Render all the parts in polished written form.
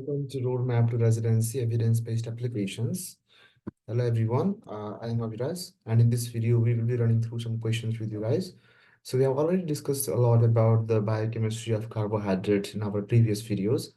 Welcome to Roadmap to Residency Evidence-Based Applications. Hello everyone, I am Abhiraz, and in this video we will be running through some questions with you guys. So we have already discussed a lot about the biochemistry of carbohydrates in our previous videos.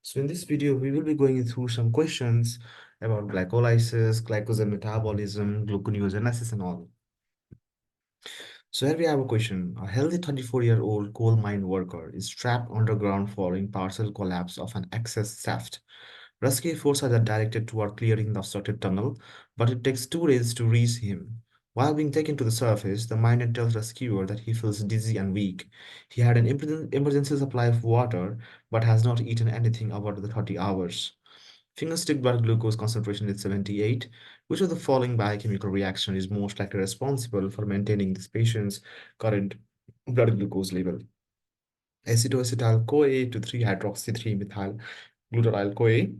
So in this video we will be going through some questions about glycolysis, glycogen metabolism, gluconeogenesis and all. So here we have a question. A healthy 24-year-old coal mine worker is trapped underground following partial collapse of an access shaft. Rescue forces are directed toward clearing the obstructed tunnel, but it takes 2 days to reach him. While being taken to the surface, the miner tells rescuer that he feels dizzy and weak. He had an emergency supply of water, but has not eaten anything over the 30 hours. Fingerstick blood glucose concentration is 78. Which of the following biochemical reaction is most likely responsible for maintaining this patient's current blood glucose level? Acetoacetyl-CoA to 3-hydroxy-3-methyl glutaryl-CoA,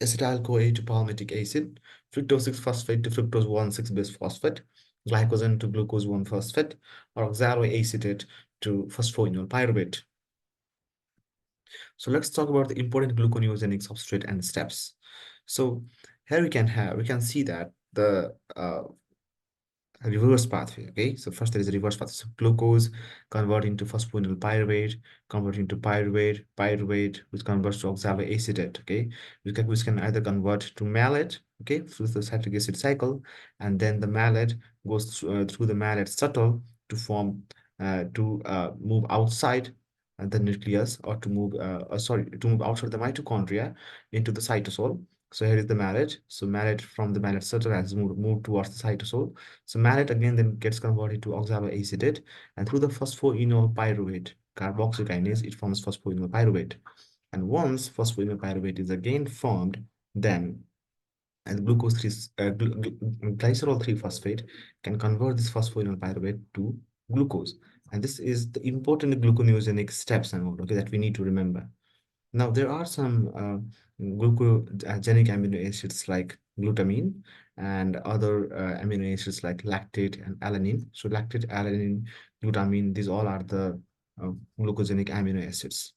acetyl-CoA to palmitic acid, fructose 6-phosphate to fructose 1,6-bisphosphate, glycogen to glucose 1-phosphate, or oxaloacetate to phosphoenol pyruvate. So let's talk about the important gluconeogenic substrate and steps. So here we can see that the reverse pathway. Okay, so first there is a reverse pathway. So glucose convert into phosphoenol pyruvate, convert into pyruvate, which converts to oxaloacetate. Okay, which can either convert to malate. Okay, through the citric acid cycle, and then the malate goes through the malate shuttle to form move outside the nucleus, or to move to move outside the mitochondria into the cytosol. So here is the malate. So malate from the malate shuttle has moved towards the cytosol. So malate again then gets converted to oxaloacetate, and through the phosphoenol pyruvate carboxykinase, it forms phosphoenol pyruvate. And once phosphoenol pyruvate is again formed, then and glucose 3 glycerol 3 phosphate can convert this phosphoenol pyruvate to glucose. And this is the important gluconeogenic steps and all, okay, that we need to remember. Now, there are some glucogenic amino acids like glutamine and other amino acids like lactate and alanine. So lactate, alanine, glutamine, these all are the glucogenic amino acids.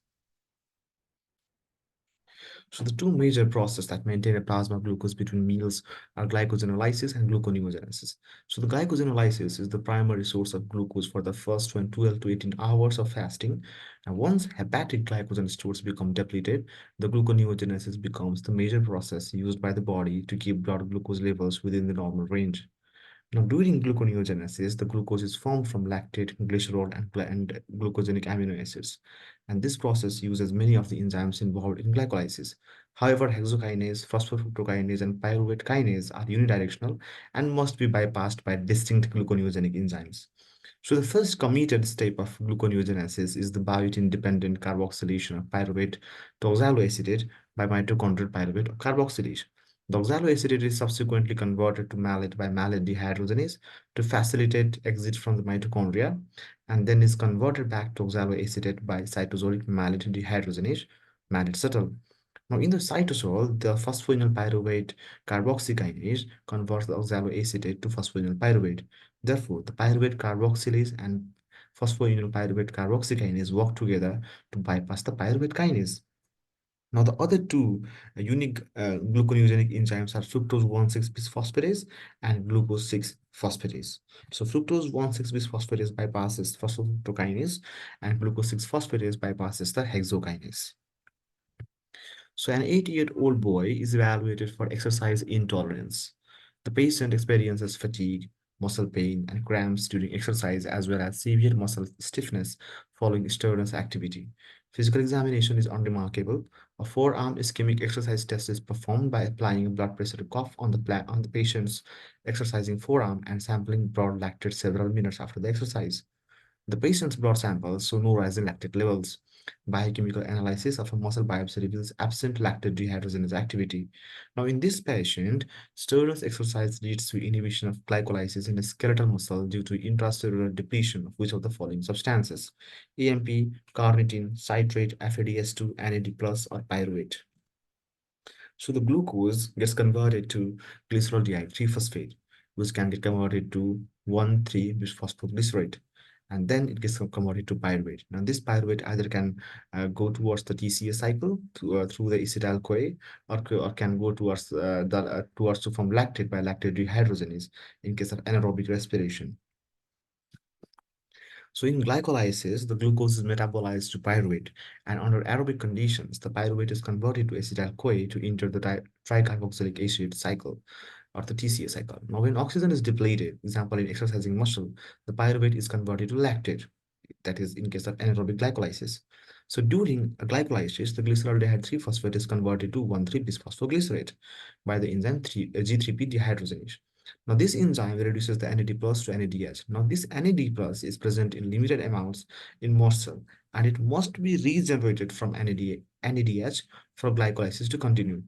So the two major processes that maintain a plasma glucose between meals are glycogenolysis and gluconeogenesis. So the glycogenolysis is the primary source of glucose for the first 12 to 18 hours of fasting. And once hepatic glycogen stores become depleted, the gluconeogenesis becomes the major process used by the body to keep blood glucose levels within the normal range. Now, during gluconeogenesis, the glucose is formed from lactate, glycerol, and glucogenic amino acids. And this process uses many of the enzymes involved in glycolysis. However, hexokinase, phosphofructokinase, and pyruvate kinase are unidirectional and must be bypassed by distinct gluconeogenic enzymes. So the first committed step of gluconeogenesis is the biotin-dependent carboxylation of pyruvate to oxaloacetate by mitochondrial pyruvate or carboxylation. The oxaloacetate is subsequently converted to malate by malate dehydrogenase to facilitate exit from the mitochondria, and then is converted back to oxaloacetate by cytosolic malate dehydrogenase, malate shuttle. Now, in the cytosol, the phosphoenol pyruvate carboxykinase converts the oxaloacetate to phosphoenol pyruvate. Therefore, the pyruvate carboxylase and phosphoenol pyruvate carboxykinase work together to bypass the pyruvate kinase. Now, the other two unique gluconeogenic enzymes are fructose 1,6-bisphosphatase and glucose 6-phosphatase. So, fructose 1,6-bisphosphatase bypasses phosphofructokinase, and glucose 6-phosphatase bypasses the hexokinase. So, an 8-year-old boy is evaluated for exercise intolerance. The patient experiences fatigue, muscle pain, and cramps during exercise, as well as severe muscle stiffness following strenuous activity. Physical examination is unremarkable. A forearm ischemic exercise test is performed by applying a blood pressure cuff on the patient's exercising forearm and sampling blood lactate several minutes after the exercise. The patient's blood samples show no rise in lactate levels. Biochemical analysis of a muscle biopsy reveals absent lactate dehydrogenase activity. Now, in this patient, strenuous exercise leads to inhibition of glycolysis in the skeletal muscle due to intracellular depletion of which of the following substances: AMP, carnitine, citrate, FADS2, NAD+, or pyruvate. So the glucose gets converted to glycerol 3-phosphate, which can get converted to 1,3-bisphosphoglycerate. and then it gets converted to pyruvate. Now, this pyruvate either can go towards the TCA cycle through the acetyl-CoA, or can go towards towards to form lactate by lactate dehydrogenase in case of anaerobic respiration. So in glycolysis, the glucose is metabolized to pyruvate, and under aerobic conditions, the pyruvate is converted to acetyl-CoA to enter the tricarboxylic acid cycle, or the TCA cycle. Now, when oxygen is depleted, example in exercising muscle, the pyruvate is converted to lactate. That is in case of anaerobic glycolysis. So during a glycolysis, the glyceraldehyde 3-phosphate is converted to 1,3-bisphosphoglycerate by the enzyme G3P dehydrogenase. Now, this enzyme reduces the NAD plus to NADH. Now, this NAD plus is present in limited amounts in muscle, and it must be regenerated from NADH for glycolysis to continue.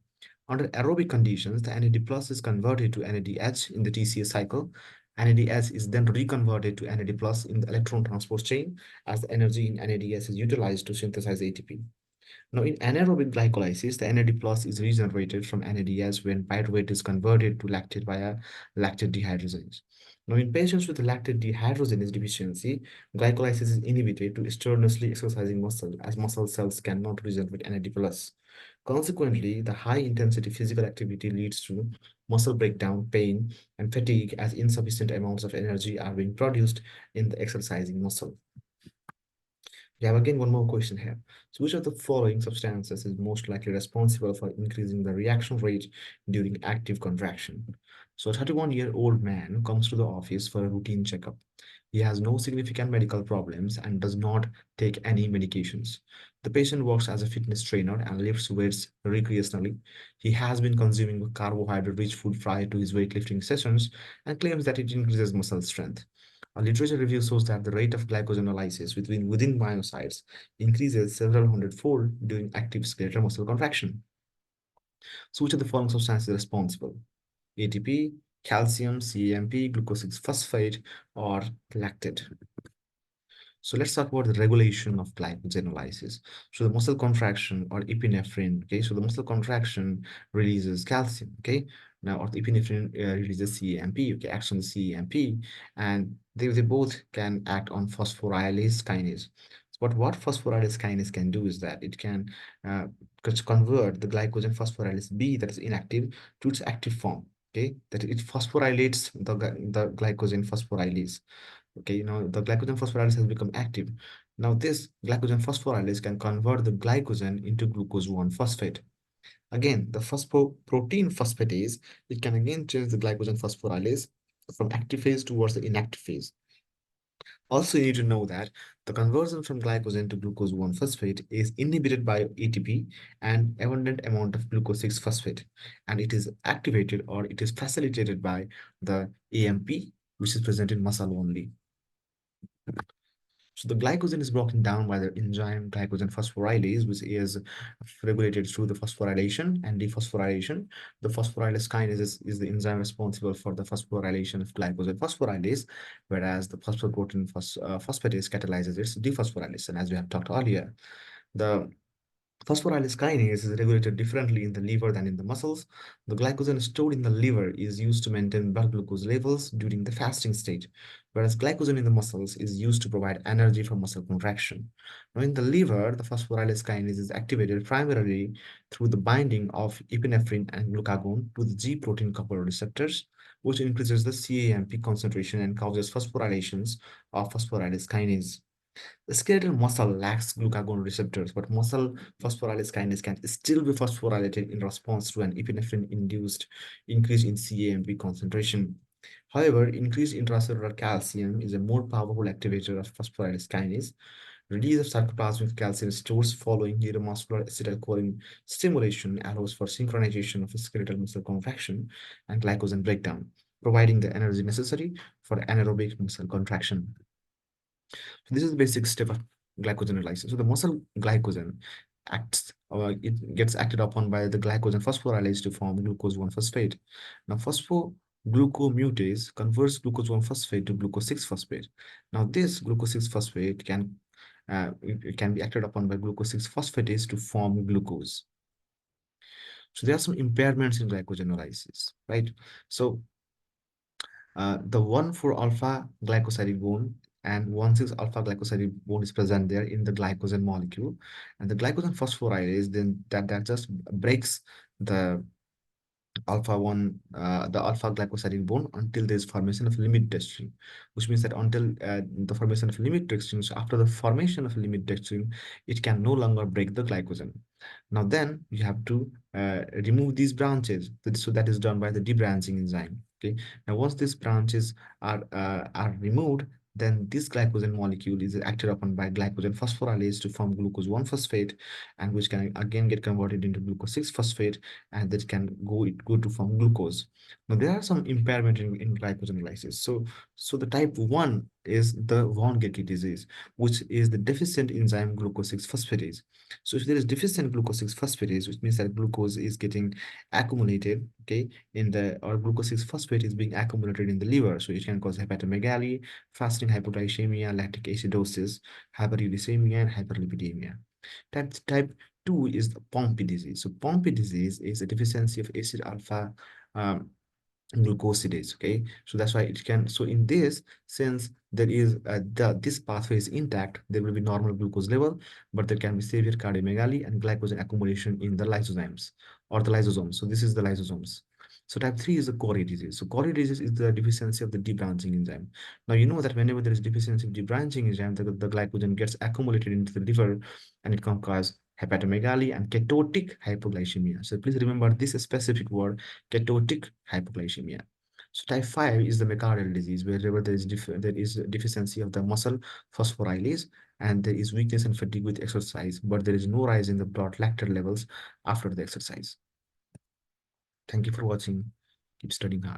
Under aerobic conditions, the NAD plus is converted to NADH in the TCA cycle. NADH is then reconverted to NAD plus in the electron transport chain as the energy in NADH is utilized to synthesize ATP. Now, in anaerobic glycolysis, the NAD plus is regenerated from NADH when pyruvate is converted to lactate via lactate dehydrogenase. Now, in patients with lactate dehydrogenase deficiency, glycolysis is inhibited to strenuously exercising muscle as muscle cells cannot regenerate NAD plus. Consequently, the high-intensity physical activity leads to muscle breakdown, pain, and fatigue as insufficient amounts of energy are being produced in the exercising muscle. We have again one more question here. So which of the following substances is most likely responsible for increasing the reaction rate during active contraction? So a 31-year-old man comes to the office for a routine checkup. He has no significant medical problems and does not take any medications. The patient works as a fitness trainer and lifts weights recreationally. He has been consuming carbohydrate-rich food prior to his weightlifting sessions and claims that it increases muscle strength. A literature review shows that the rate of glycogenolysis within myocytes increases several hundredfold during active skeletal muscle contraction. So which of the following substances is responsible? ATP, calcium, CAMP, glucose 6-phosphate, or lactate? So let's talk about the regulation of glycogenolysis. So the muscle contraction or epinephrine, okay? So the muscle contraction releases calcium, okay? Now, or the epinephrine releases CAMP, okay, acts on the CAMP, and they both can act on phosphorylase kinase. But what phosphorylase kinase can do is that it can convert the glycogen phosphorylase B that is inactive to its active form, okay? That it phosphorylates the glycogen phosphorylase. Okay, now the glycogen phosphorylase has become active. Now this glycogen phosphorylase can convert the glycogen into glucose 1-phosphate. Again, the phosphoprotein phosphatase, it can again change the glycogen phosphorylase from active phase towards the inactive phase. Also, you need to know that the conversion from glycogen to glucose 1-phosphate is inhibited by ATP and abundant amount of glucose 6-phosphate, and it is activated or it is facilitated by the AMP, which is present in muscle only. So the glycogen is broken down by the enzyme glycogen phosphorylase, which is regulated through the phosphorylation and dephosphorylation. The phosphorylase kinase is the enzyme responsible for the phosphorylation of glycogen phosphorylase, whereas the phosphoprotein phosphatase catalyzes its dephosphorylation, as we have talked earlier. The phosphorylase kinase is regulated differently in the liver than in the muscles. The glycogen stored in the liver is used to maintain blood glucose levels during the fasting state, whereas glycogen in the muscles is used to provide energy for muscle contraction. Now, in the liver, the phosphorylase kinase is activated primarily through the binding of epinephrine and glucagon to the G protein coupled receptors, which increases the CAMP concentration and causes phosphorylations of phosphorylase kinase. The skeletal muscle lacks glucagon receptors, but muscle phosphorylase kinase can still be phosphorylated in response to an epinephrine-induced increase in CAMP concentration. However, increased intracellular calcium is a more powerful activator of phosphorylase kinase. Release of cytoplasmic calcium stores following neuromuscular acetylcholine stimulation allows for synchronization of skeletal muscle contraction and glycogen breakdown, providing the energy necessary for anaerobic muscle contraction. So this is the basic step of glycogenolysis. So the muscle glycogen acts, or it gets acted upon by the glycogen phosphorylase to form glucose 1-phosphate. Now, phosphoglucomutase converts glucose 1-phosphate to glucose 6-phosphate. Now, this glucose 6-phosphate it can be acted upon by glucose 6-phosphatase to form glucose. So there are some impairments in glycogenolysis, right? So the 1,4-alpha glycosidic bone and 1,6 alpha glycoside bond is present there in the glycogen molecule, and the glycogen phosphorylase then that just breaks the the alpha glycoside bond until there is formation of limit dextrin, which means that until the formation of limit dextrin, so after the formation of limit dextrin, it can no longer break the glycogen. Now then you have to remove these branches. So that is done by the debranching enzyme. Okay. Now once these branches are removed, then this glycogen molecule is acted upon by glycogen phosphorylase to form glucose 1-phosphate, and which can again get converted into glucose 6-phosphate, and that can go to form glucose. Now there are some impairment in glycogenolysis. So the type 1 is the von Gecky disease, which is the deficient enzyme glucose 6-phosphatase. So if there is deficient glucose 6-phosphatase, which means that glucose is getting accumulated, okay, in the or glucose 6-phosphate is being accumulated in the liver. So it can cause hepatomegaly, fasting hypoglycemia, lactic acidosis, hyperuricemia, and hyperlipidemia. Type 2 is the Pompe disease. So Pompe disease is a deficiency of acid alpha um, glucosidase. Okay, so that's why it can. So in this, since there is this pathway is intact, there will be normal glucose level, but there can be severe cardiomegaly and glycogen accumulation in the lysozymes or the lysosomes. So this is the lysosomes. So type 3 is the Cori disease. So Cori disease is the deficiency of the debranching enzyme. Now you know that whenever there is deficiency of debranching enzyme, the glycogen gets accumulated into the liver, and it can cause hepatomegaly and ketotic hypoglycemia. So please remember this specific word, ketotic hypoglycemia. So type 5 is the myocardial disease, wherever there is a deficiency of the muscle phosphorylase, and there is weakness and fatigue with exercise, but there is no rise in the blood lactate levels after the exercise. Thank you for watching. Keep studying hard.